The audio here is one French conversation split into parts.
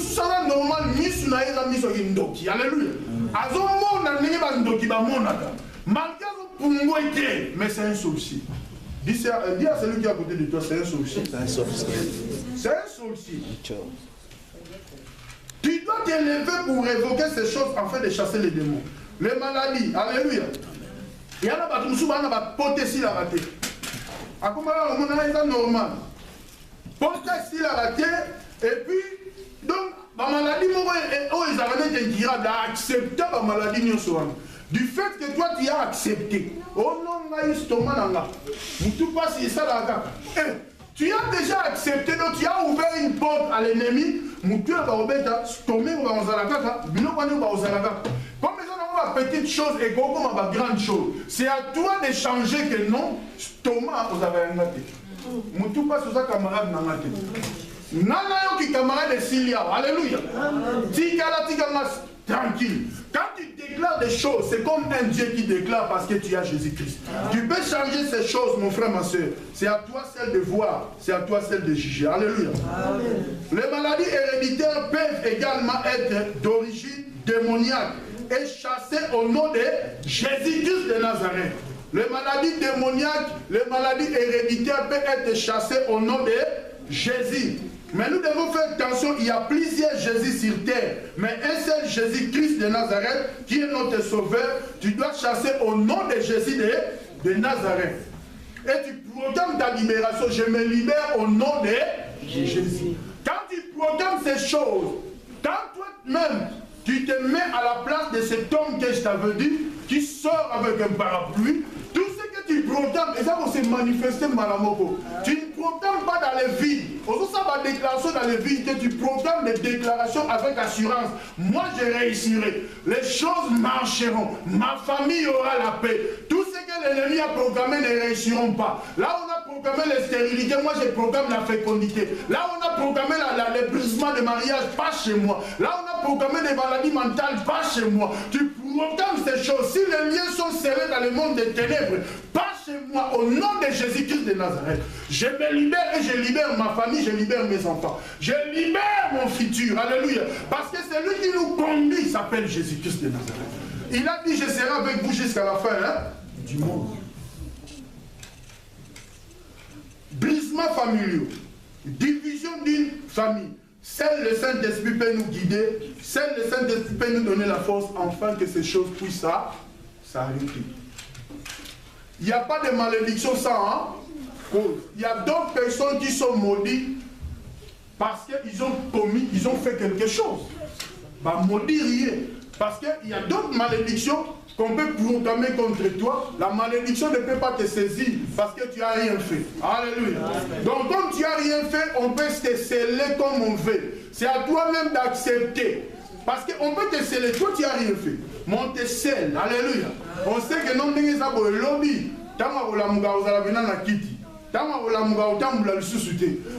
ça normal, misuna miso ndoki. Alléluia. Azomona nenge ba ndoki ba monaka. Malgré Pungo était, mais c'est un sorcier. Dis à celui qui est à côté de toi, c'est un sorcier. C'est un sorcier. C'est un sorcier. Tu dois t'élever pour révoquer ces choses afin de chasser les démons. Les maladies, alléluia. Il y en a qui sont potés si la raté. À comment on a normal. Potés si la raté, et puis, donc, la maladie, ils avaient été d'accepter la maladie. Du fait que toi tu as accepté, oh non, tu as déjà accepté, donc tu as ouvert une porte à l'ennemi, comme les petite chose et comme ma grande chose. C'est à toi de changer que non, Thomas, vous avez un gâté. Moutou pas sur sa camarade n'a maté. Nana qui camarade de Silia, alléluia. Tikala tikamas. Tranquille. Quand tu déclares des choses, c'est comme un Dieu qui déclare parce que tu as Jésus-Christ. Tu peux changer ces choses, mon frère, ma soeur. C'est à toi celle de voir, c'est à toi celle de juger. Alléluia. Amen. Les maladies héréditaires peuvent également être d'origine démoniaque et chassées au nom de Jésus-Christ de Nazareth. Les maladies démoniaques, les maladies héréditaires peuvent être chassées au nom de Jésus. Mais nous devons faire attention, il y a plusieurs Jésus sur terre, mais un seul Jésus-Christ de Nazareth qui est notre sauveur. Tu dois chasser au nom de Jésus de Nazareth. Et tu proclames ta libération. Je me libère au nom de Jésus. Quand tu proclames ces choses, quand toi-même tu te mets à la place de cet homme que je t'avais dit, qui sort avec un parapluie, tout ce que tu proclames, et ça va se manifester malamoko. Tu ne proclames pas dans les vides. Aujourd'hui, ça va déclaration dans les vides, que tu proclames des déclarations avec assurance. Moi, je réussirai. Les choses marcheront. Ma famille aura la paix. Tout ce que l'ennemi a programmé ne réussiront pas. Là, on a programmé les stérilités. Moi, je programme la fécondité. Là, on a programmé les brisements de mariage, pas chez moi. Là, on a programmé des maladies mentales, pas chez moi. Tu proclames ces choses. Si les liens sont scellés dans le monde des ténèbres, pas chez moi, au nom de Jésus-Christ de Nazareth. Je me libère et je libère ma famille, je libère mes enfants. Je libère mon futur. Alléluia. Parce que celui qui nous conduit s'appelle Jésus-Christ de Nazareth. Il a dit, je serai avec vous jusqu'à la fin du monde. Brisement familial. Division d'une famille. Seul le Saint-Esprit peut nous guider. Seul le Saint-Esprit peut nous donner la force afin que ces choses puissent s'arrêter. Il n'y a pas de malédiction sans cause. Il y a d'autres personnes qui sont maudites parce qu'ils ont commis, ils ont fait quelque chose. Bah, maudit rien. Parce qu'il y a d'autres malédictions qu'on peut proclamer contre toi. La malédiction ne peut pas te saisir parce que tu n'as rien fait. Alléluia. Donc, comme tu n'as rien fait, on peut te sceller comme on veut. C'est à toi-même d'accepter. Parce qu'on peut te sceller, toi tu n'as rien fait. Mais on te scelle. Alléluia. On sait que non, il y a un lobby.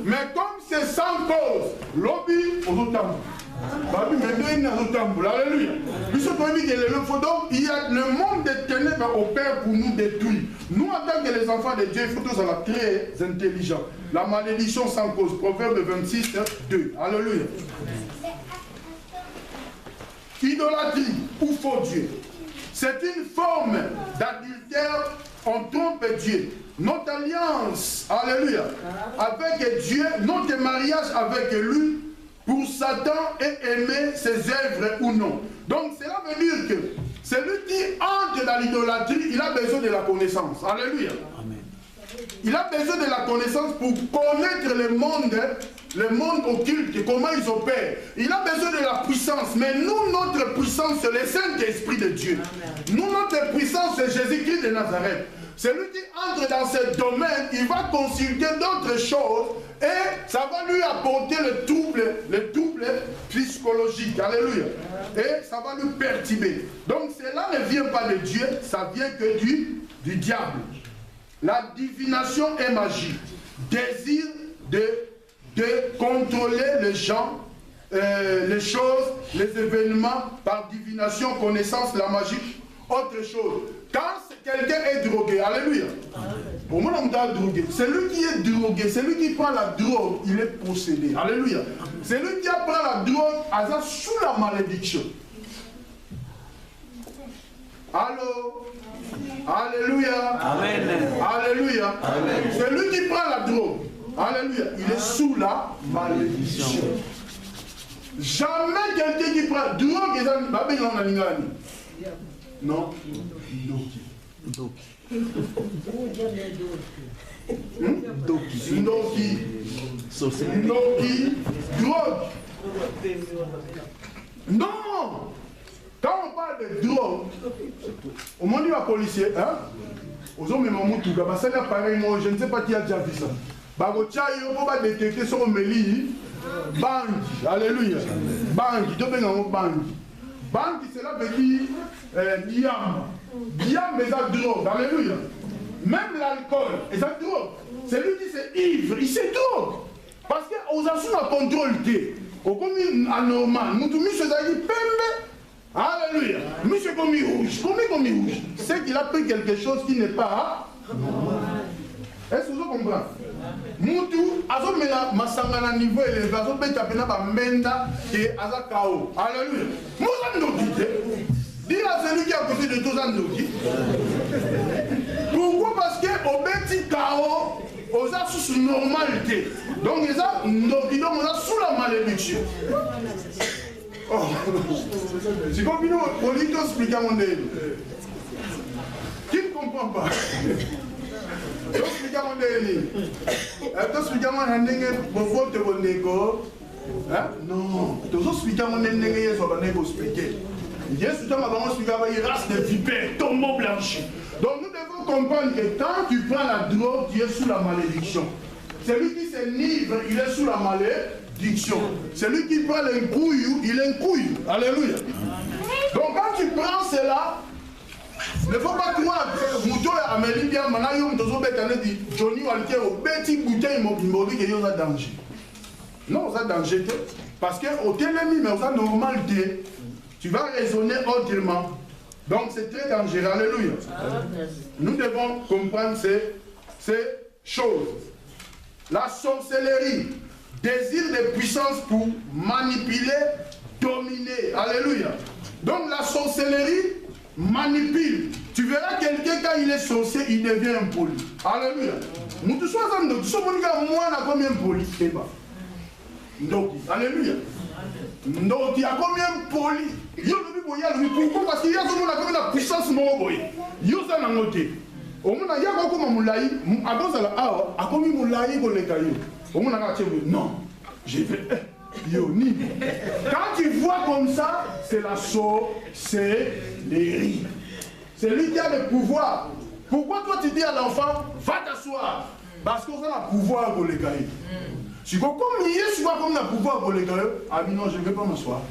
Mais comme c'est sans cause, lobby, on doit Alléluia. Donc, il y a le monde des ténèbres opère pour nous détruire. Nous, en tant que les enfants de Dieu, il faut tous être très intelligents. La malédiction sans cause. Proverbe 26, 2. Alléluia. Idolâtrie ou faux Dieu. C'est une forme d'adultère. On trompe Dieu. Notre alliance, alléluia, avec Dieu, notre mariage avec lui, pour Satan est aimer ses œuvres ou non. Donc cela veut dire que celui qui entre dans l'idolâtrie, il a besoin de la connaissance. Alléluia. Amen. Il a besoin de la connaissance pour connaître le monde occulte, comment ils opèrent. Il a besoin de la puissance. Mais nous, notre puissance, c'est le Saint-Esprit de Dieu. Amen. Nous, notre puissance, c'est Jésus-Christ de Nazareth. Celui qui entre dans ce domaine, il va consulter d'autres choses et ça va lui apporter le trouble psychologique. Alléluia. Et ça va lui perturber. Donc cela ne vient pas de Dieu, ça vient que du diable. La divination est magie. Désir de contrôler les gens, les choses, les événements par divination, connaissance, la magie. Autre chose. quelqu'un est drogué, alléluia. Pour moi, on est drogué. Celui qui est drogué, celui qui prend la drogue, il est possédé. Alléluia. Celui qui prend la drogue, il est sous la malédiction. Allô? Alléluia. Amen. Alléluia. Amen. Celui qui prend la drogue, alléluia, il est sous la malédiction. Jamais quelqu'un qui prend drogue, non. Drogue. Non. Quand on parle de drogue, au moment du policier, hein, aux hommes, je ne sais pas qui a déjà vu ça. On va détecter sur le méli, bandit, alléluia. Bandit, bandit. Bandit, cela veut dire diam. Diam, mais ça drogue, alléluia. Même l'alcool, et ça drogue. Celui qui c'est ivre, il se drogue. Parce qu'on a su la contrôle. Au commis anormal, nous tous, monsieur Zaghi, pembe. Alléluia. Monsieur commis rouge, c'est qu'il a pris quelque chose qui n'est pas normal. Est-ce que vous comprenez? Moutou, azomela masangana niveau élevé, azobeta pena ba menda et azakao. Alléluia. Moussa ndokite. Dis à celui qui est à côté de toi Zandoki. Pourquoi? Parce que au beti kao, aux a sous normalité. Donc les a ndoki, donc on a sous la malédiction. Oh, c'est comme nous, on dit qu'on explique à mon délire. Qui ne comprend pas? On explique à mon délire. On explique à mon délire, on vote pour le négo. Non, on explique à mon délire, on va expliquer. Yes, tout on explique à mon race de vipères, tombeau blanchi. Donc nous devons comprendre que quand tu prends la drogue, tu es sous la malédiction. Celui qui s'enivre, il est sous la malédiction. Celui qui prend les couilles, il est un couille. Alléluia. Donc quand tu prends cela, il ne faut pas croire que Mouto et Amélie bien Manayom Tozo Betane dit Johnny Walker au petit bouteille immobilier qui est en danger. Non, on a danger parce qu'au télémi, mais on a normalité. Tu vas raisonner autrement. Donc c'est très dangereux. Alléluia. Nous devons comprendre ces choses. La sorcellerie, désir de puissance pour manipuler, dominer. Alléluia. Donc la sorcellerie manipule. Tu verras quelqu'un quand il est sorcier, il devient impoli. Alléluia. Nous tous sommes en train moi on a combien poli? Donc, alléluia. Donc il y a combien poli? Pourquoi? Parce qu'il y a la puissance moboye. Il y a un côté. Au moins, il y a beaucoup de moulaï. À combien de moulaï pour les cailloux? Au moins, non. J'ai fait. Quand tu vois comme ça, c'est la sorcellerie. C'est lui qui a le pouvoir. Pourquoi toi tu dis à l'enfant, va t'asseoir? Parce qu'on a le pouvoir pour les cailloux. Si comme il est souvent comme le pouvoir pour les cailloux, ah non, je ne vais pas m'asseoir.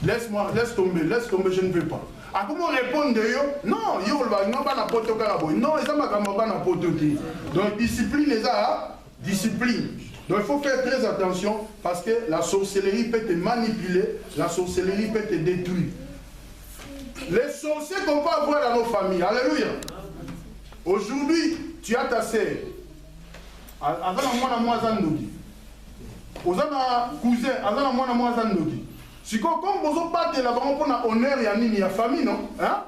Laisse-moi, laisse tomber, je ne veux pas. Ah, comment répondre de eux? Non, ils ne vont pas n'importe quoi. Non, ils ne vont pas n'importe qui. Donc, discipline les a, discipline. Donc, il faut faire très attention parce que la sorcellerie peut te manipuler, la sorcellerie peut te détruire. Les sorciers qu'on peut avoir dans nos familles, alléluia. Aujourd'hui, tu as ta sœur. Avant la moi Zandoki. Aux cousin, avant la moi Zandoki. Si comme vous battez là-bas, on a honneur et anime, il y a famille, non? Hein?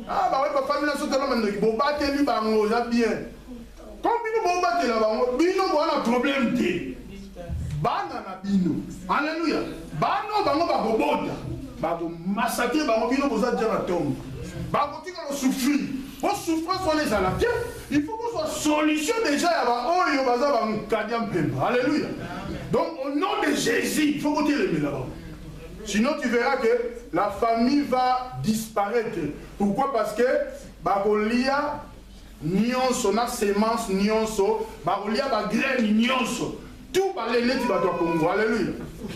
Ah, bah oui, ma famille, là, c'est tellement de vous battez lui, bah, on a bien. Comme vous battez là-bas, bino, on a un problème de. Banana bino. Alléluia. Bano, bah, on va vous botter. Bah, vous massacrer, bah, on bino, vous avez déjà la tombe. Bah, vous dites qu'on souffre. Vos souffrances sont les alapia. Il faut qu'on soit solution déjà. Alléluia. Donc, au nom de Jésus, il faut que tu les mets là-bas. Sinon, tu verras que la famille va disparaître. Pourquoi? Parce que Bagolia, nyonso, na semence, nyonso, Bagolia, ba graine, nyonso. Tout va les lettres de Congo. Alléluia.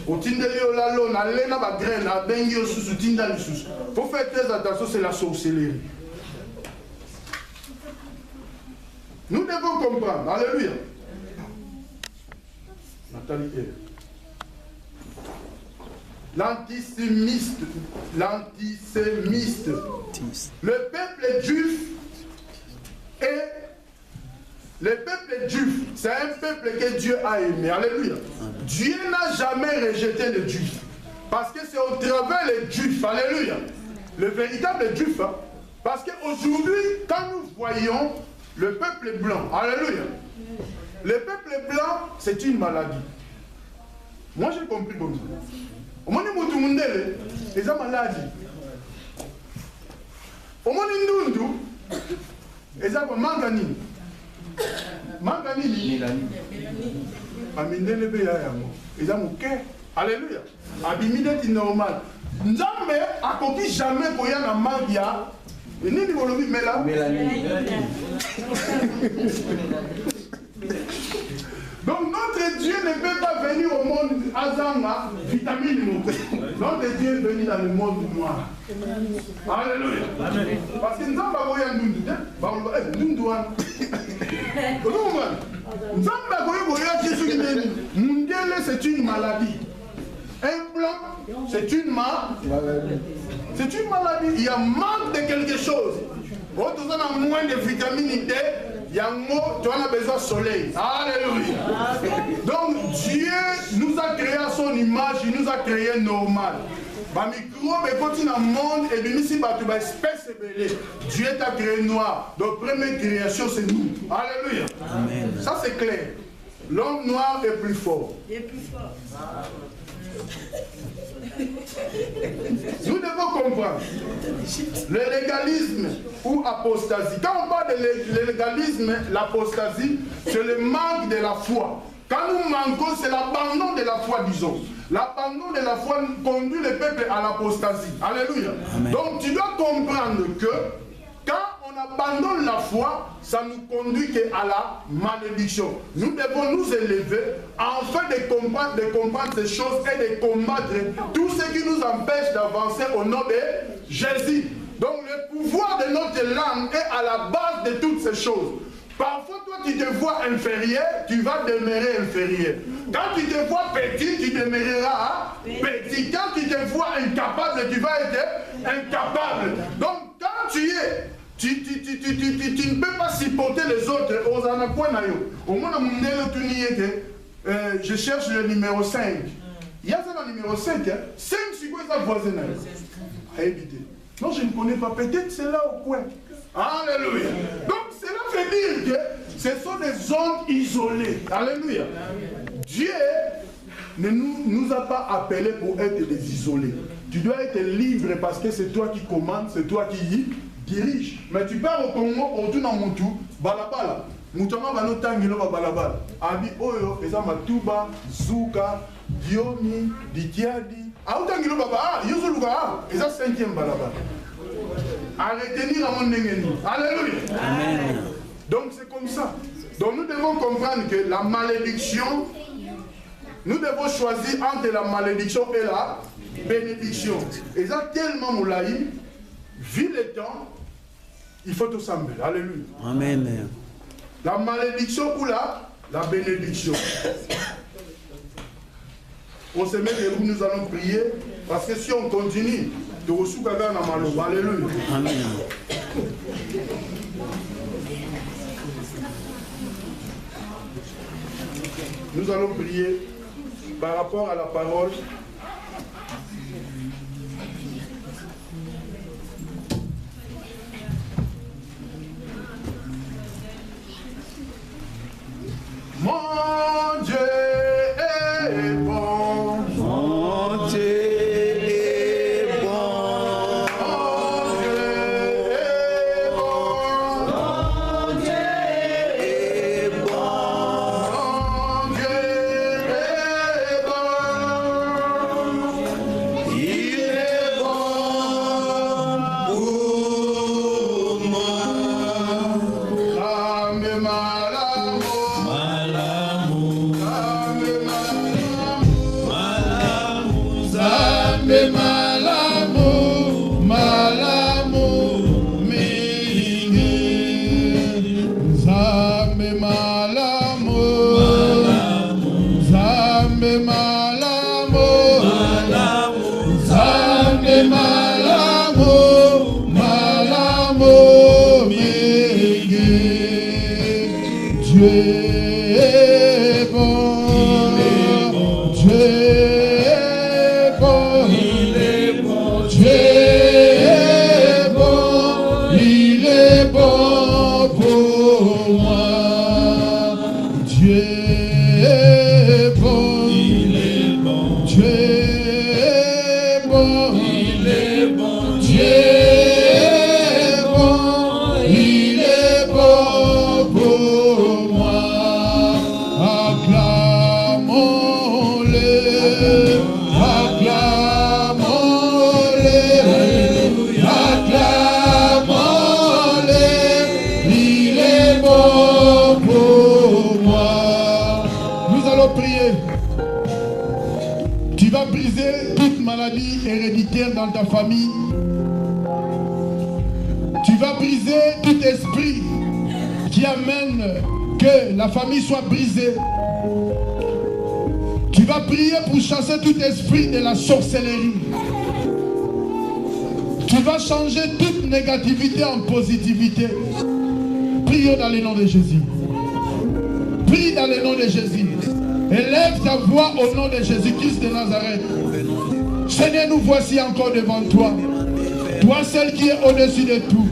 Au tindeli au lalo, na lena ba graine, na bengi au sous, tinda le sous. Faut faire très attention, c'est la sorcellerie. Nous devons comprendre. Alléluia. Nathalie. l'antisémiste. Le peuple juif c'est un peuple que Dieu a aimé. Alléluia. Dieu n'a jamais rejeté les juifs. Parce que c'est au travers les juifs. Alléluia. Le véritable juif. Hein? Parce qu'aujourd'hui, quand nous voyons le peuple blanc, alléluia, le peuple blanc, c'est une maladie. Moi, j'ai compris comme ça. Au moins, tout le monde est une maladie. Au moins, nous, ils ont mangani. Mangani, amindele beya yango. Ils ont mouké. Alléluia. Abimide est normal. Nzambe akoki jamais koya na magia. Et ni bolobi mela. Donc notre Dieu ne peut pas venir au monde azanga vitamine. Notre Dieu est venu dans le monde noir. Alléluia. Parce que nous avons voyé Ndundu. C'est une maladie. Un blanc, c'est une maladie. C'est une maladie. Il y a manque de quelque chose. On a moins de vitamine D. Il y a besoin de soleil. Alléluia. Donc Dieu nous a créé à son image, il nous a créé normal. Monde et Dieu t'a créé noir. Donc première création c'est nous. Alléluia. Amen. Ça c'est clair. L'homme noir est plus fort. Il est plus fort. Nous devons comprendre le légalisme ou apostasie. Quand on parle de légalisme, l'apostasie, c'est le manque de la foi. Quand nous manquons, c'est l'abandon de la foi, disons. L'abandon de la foi conduit le peuple à l'apostasie. Alléluia. Amen. Donc tu dois comprendre que quand on abandonne la foi, ça nous conduit à la malédiction. Nous devons nous élever afin de comprendre ces choses et de combattre tout ce qui nous empêche d'avancer au nom de Jésus. Donc le pouvoir de notre langue est à la base de toutes ces choses. Parfois, toi, tu te vois inférieur, tu vas demeurer inférieur. Quand tu te vois petit, tu demeureras petit. Quand tu te vois incapable, tu vas être incapable. Donc, quand tu es, tu ne peux pas supporter les autres. Au moins, je cherche le numéro 5. Il y a ça dans le numéro 5. 5, c'est quoi ça voisin? À éviter. Non, je ne connais pas. Peut-être c'est là au coin. Alléluia. Donc cela veut dire que ce sont des zones isolées. Alléluia. Dieu ne nous a pas appelés pour être des isolés. Tu dois être libre parce que c'est toi qui commandes, c'est toi qui dirige. Mais tu pars au Congo, autour dans mon tout, balabala. Moutama va nous tangilo balabala. Abi oyo, eza matuba, zuka, diomi, ditiadi. Ah, tangilo baba, yuzuluka, eza 5e balabala. À retenir à mon ennemi. Alléluia. Amen. Donc c'est comme ça. Donc nous devons comprendre que la malédiction, nous devons choisir entre la malédiction et la bénédiction. Et ça tellement moulaï, vu le temps, il faut tout sembler. Alléluia. Amen. La malédiction ou la bénédiction. On se met debout, nous allons prier, parce que si on continue, alléluia. Amen. Nous allons prier par rapport à la parole. Mon Dieu est bon. Mon Dieu. Malamu, Dans ta famille, tu vas briser tout esprit qui amène que la famille soit brisée. Tu vas prier pour chasser tout esprit de la sorcellerie. Tu vas changer toute négativité en positivité. Prions dans le nom de Jésus. Prie dans le nom de Jésus. Élève ta voix au nom de Jésus-Christ de Nazareth. Seigneur, nous voici encore devant toi. Toi seul qui est au-dessus de tout.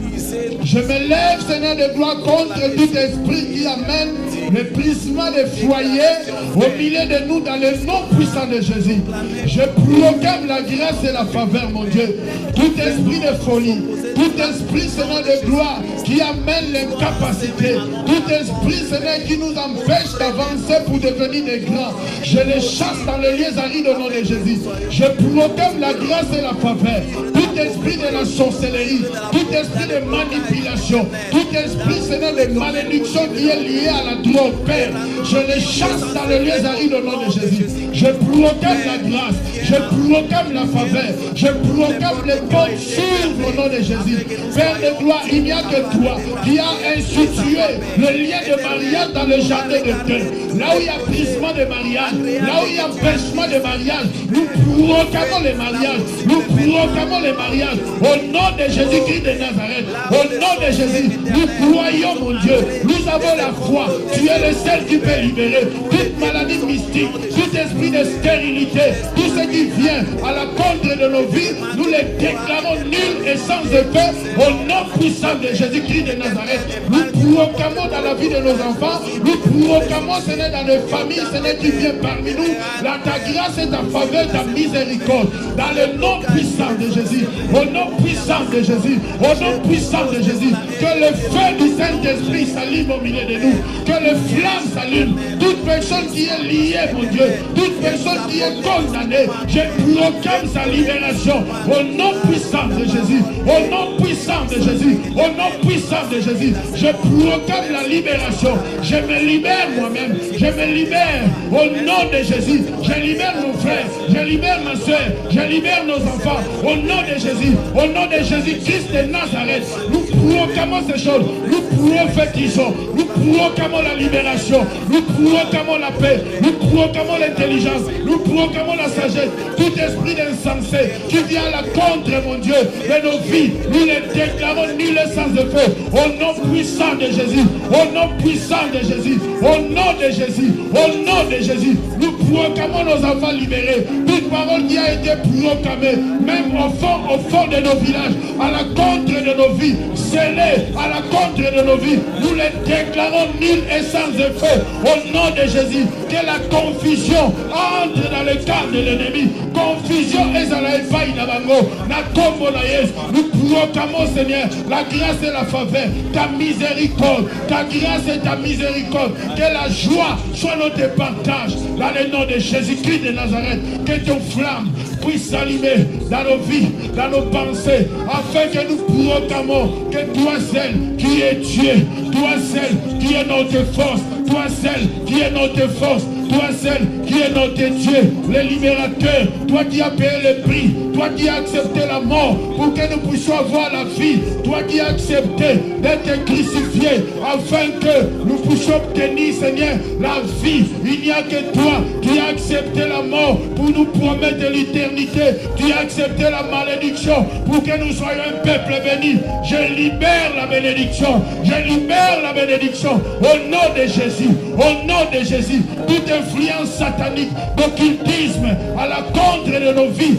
Je me lève, Seigneur de gloire, contre tout esprit qui amène le brisement des foyers au milieu de nous dans le nom puissant de Jésus. Je proclame la grâce et la faveur, mon Dieu. Tout esprit de folie, tout esprit, Seigneur de gloire, qui amène l'incapacité, tout esprit, Seigneur, qui nous empêche d'avancer pour devenir des grands, je les chasse dans les lieux arides au nom de Jésus. Je proclame la grâce et la faveur. Tout esprit de la sorcellerie, tout esprit de manipulation, tout esprit, Seigneur, de malédiction qui est lié à la drogue, Père, je les chasse dans les lieux arides au nom de Jésus. Je proclame la grâce, je proclame la faveur, je proclame les portes s'ouvrent au nom de Jésus. Père de gloire, il n'y a que toi qui as institué le lien de mariage dans le jardin de Dieu. Là où il y a brisement de mariage, là où il y a empêchement de mariage, nous proclamons les mariages, nous proclamons les mariages au nom de Jésus-Christ de Nazareth. Au nom de Jésus, nous croyons, mon Dieu, nous avons la foi. Tu es le seul qui peut libérer toute maladie mystique, tout esprit de stérilité, tout ce qui vient à la contre de nos vies, nous les déclarons nuls et sans effet au nom puissant de Jésus-Christ de Nazareth. Nous proclamons dans la vie de nos enfants, nous proclamons, Seigneur, dans les familles, Seigneur, qui vient parmi nous, dans ta grâce et ta faveur, ta miséricorde, dans le nom puissant de Jésus, au nom puissant de Jésus, au nom puissant de Jésus, que le feu du Saint-Esprit s'allume au milieu de nous, que le flamme s'allume, toute personne qui est liée, mon Dieu, toute personne qui est condamnée, je proclame sa libération, au nom puissant de Jésus, au nom puissant de Jésus, au nom puissant de Jésus, je proclame la libération, je me libère moi-même, je me libère au nom de Jésus, je libère mon frère, je libère ma soeur, je libère nos enfants, au nom de Jésus, au nom de Jésus-Christ de Nazareth, nous proclamons ces choses, nous prophétisons, nous proclamons la libération, nous proclamons la paix, nous proclamons l'intelligence, nous proclamons la sagesse, tout esprit d'insensé qui vient à la contre, mon Dieu, de nos vies, nous les déclarons nuls et sans effet, au nom puissant de Jésus, au nom puissant de Jésus, au nom de Jésus, au nom de Jésus, nous proclamons nos enfants libérés, toute parole qui a été proclamée, même au fond de nos villages, à la contre de nos vies, scellés à la contre de nos vies, nous les déclarons nuls et sans effet, au nom de Jésus, que la confusion entre dans le camp de l'ennemi, confusion et à la faille d'abango, na combo na yes, nous proclamons, Seigneur, la grâce et la faveur, ta miséricorde, ta grâce et ta miséricorde, que la joie soit notre partage, dans le nom de Jésus-Christ de Nazareth, que ton flamme puisse s'allumer dans nos vies, dans nos pensées, afin que nous proclamons que toi seul qui es Dieu, toi seul qui est notre force, toi seul qui est notre force, toi seul qui est notre Dieu, le libérateur, toi qui as payé le prix, toi qui as accepté la mort pour que nous puissions avoir la vie, toi qui as accepté d'être crucifié afin que nous puissions obtenir, Seigneur, la vie. Il n'y a que toi qui as accepté la mort pour nous promettre l'éternité. Tu as accepté la malédiction pour que nous soyons un peuple béni. Je libère la bénédiction. Je libère la bénédiction au nom de Jésus. Au nom de Jésus. Toute influence satanique d'occultisme à la contre de nos vies.